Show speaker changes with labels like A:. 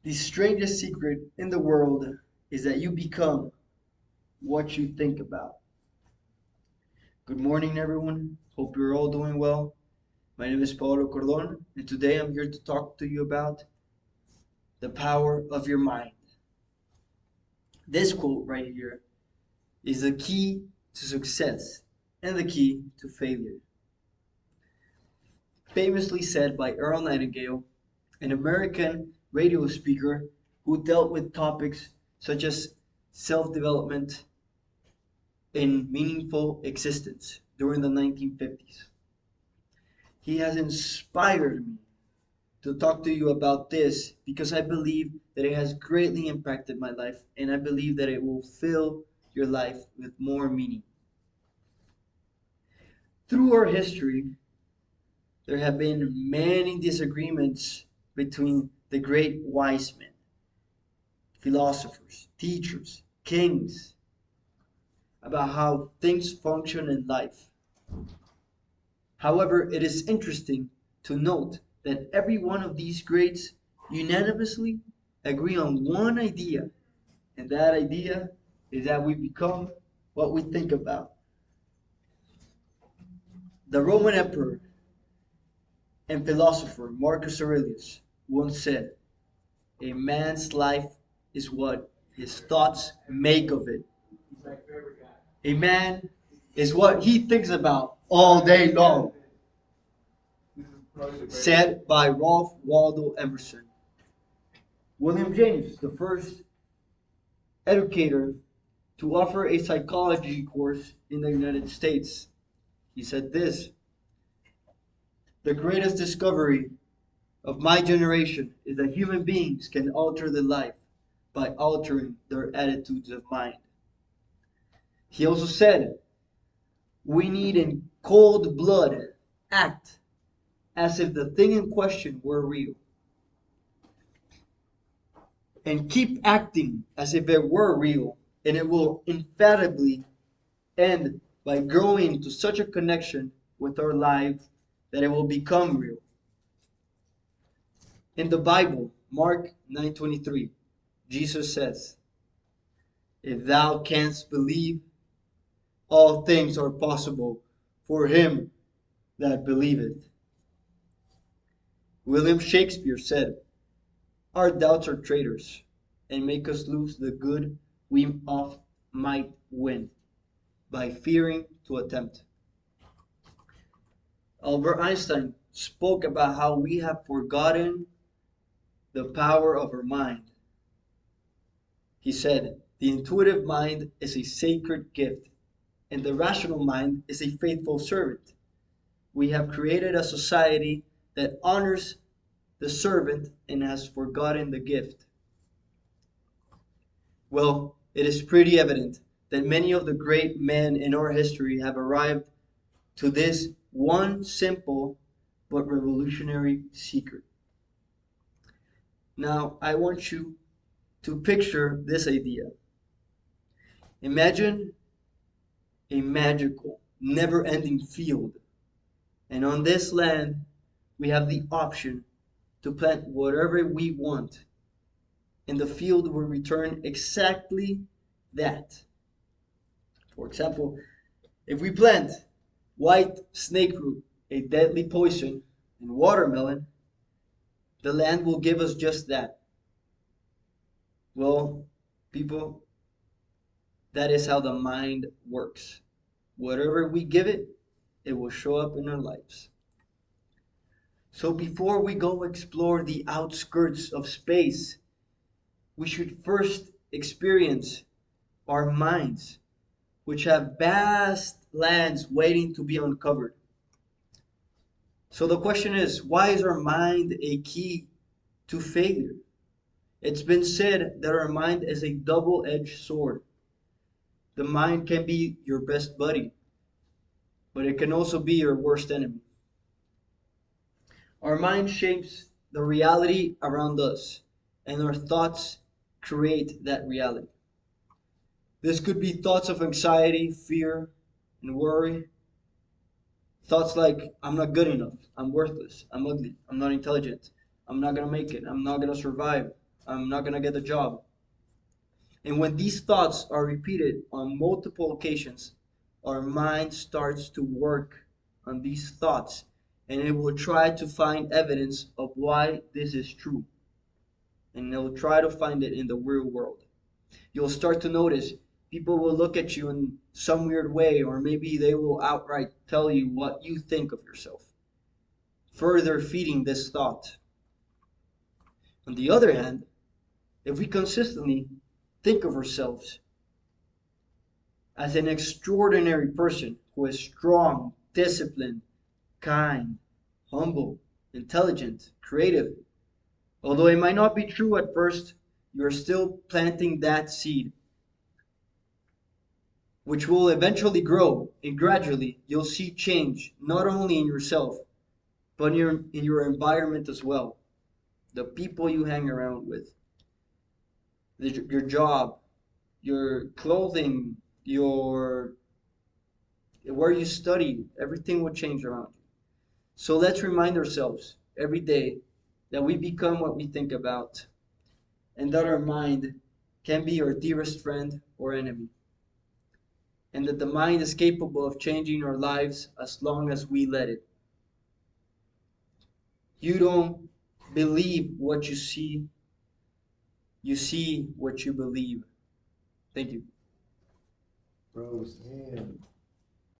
A: The strangest secret in the world is that you become what you think about. Good morning, everyone. Hope you're all doing well. My name is Paulo Cordon, and today I'm here to talk to you about the power of your mind. This quote right here is the key to success and the key to failure. Famously said by Earl Nightingale, an American radio speaker who dealt with topics such as self development and meaningful existence during the 1950s. He has inspired me to talk to you about this because I believe that it has greatly impacted my life and I believe that it will fill your life with more meaning. Through our history, there have been many disagreements between the great wise men, philosophers, teachers, kings, about how things function in life. However, it is interesting to note that every one of these greats unanimously agree on one idea, and that idea is that we become what we think about. The Roman emperor and philosopher Marcus Aurelius once said, "A man's life is what his thoughts make of it." A man is what he thinks about all day long, said by Ralph Waldo Emerson. William James, the first educator to offer a psychology course in the United States, he said this: "The greatest discovery of my generation is that human beings can alter their life by altering their attitudes of mind." He also said, "We need in cold blood act as if the thing in question were real, and keep acting as if it were real, and it will infallibly end by growing into such a connection with our life that it will become real." In the Bible, Mark 9:23, Jesus says, "If thou canst believe, all things are possible for him that believeth." William Shakespeare said, "Our doubts are traitors, and make us lose the good we oft might win, by fearing to attempt." Albert Einstein spoke about how we have forgotten the power of our mind. He said, "The intuitive mind is a sacred gift, and the rational mind is a faithful servant. We have created a society that honors the servant and has forgotten the gift." Well, it is pretty evident that many of the great men in our history have arrived to this one simple but revolutionary secret. Now, I want you to picture this idea. Imagine a magical, never ending field, and on this land, we have the option to plant whatever we want, and the field will return exactly that. For example, if we plant white snakeroot, a deadly poison, and watermelon, the land will give us just that. Well, people, that is how the mind works. Whatever we give it, it will show up in our lives. So before we go explore the outskirts of space, we should first experience our minds, which have vast lands waiting to be uncovered. So the question is, why is our mind a key to failure? It's been said that our mind is a double-edged sword. The mind can be your best buddy, but it can also be your worst enemy. Our mind shapes the reality around us, and our thoughts create that reality. This could be thoughts of anxiety, fear, and worry. Thoughts like, "I'm not good enough, I'm worthless, I'm ugly, I'm not intelligent, I'm not gonna make it, I'm not gonna survive." I'm not going to get the job. And when these thoughts are repeated on multiple occasions, our mind starts to work on these thoughts and it will try to find evidence of why this is true. And it will try to find it in the real world. You'll start to notice people will look at you in some weird way, or maybe they will outright tell you what you think of yourself, further feeding this thought. On the other hand, if we consistently think of ourselves as an extraordinary person who is strong, disciplined, kind, humble, intelligent, creative, although it might not be true at first, you're still planting that seed, which will eventually grow, and gradually you'll see change not only in yourself, but in your environment as well. The people you hang around with, your job, your clothing, your where you study, everything will change around you. So let's remind ourselves every day that we become what we think about, and that our mind can be our dearest friend or enemy, and that the mind is capable of changing our lives as long as we let it. You don't believe what you see what you believe. Thank you.
B: Bro, damn.